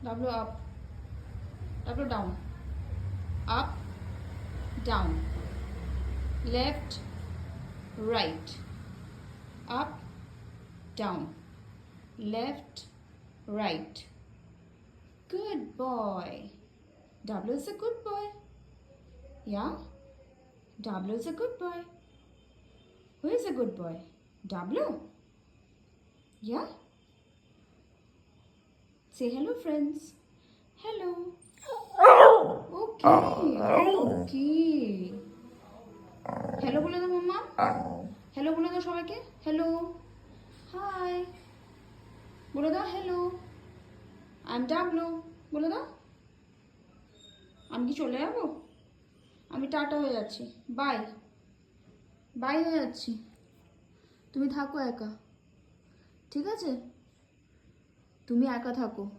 W up. W down. Up, down. Left, right. Up, down. Left, right. Good boy. W is a good boy. Yeah? W is a good boy. Who is a good boy? W? Yeah? Say hello, friends. Hello. Okay. Okay. Hello বলে দাও মাম্মা। Hello বলে দাও সবাইকে। Hello. High. বলে দাও hello. I am W. বলে দাও। আমি কি চলে যাবো? আমি টাটা হয়ে যাচ্ছি। বাই। বাই হয়ে যাচ্ছি। তুমি থাকো একা। ঠিক আছে? তুমি একা থাকো।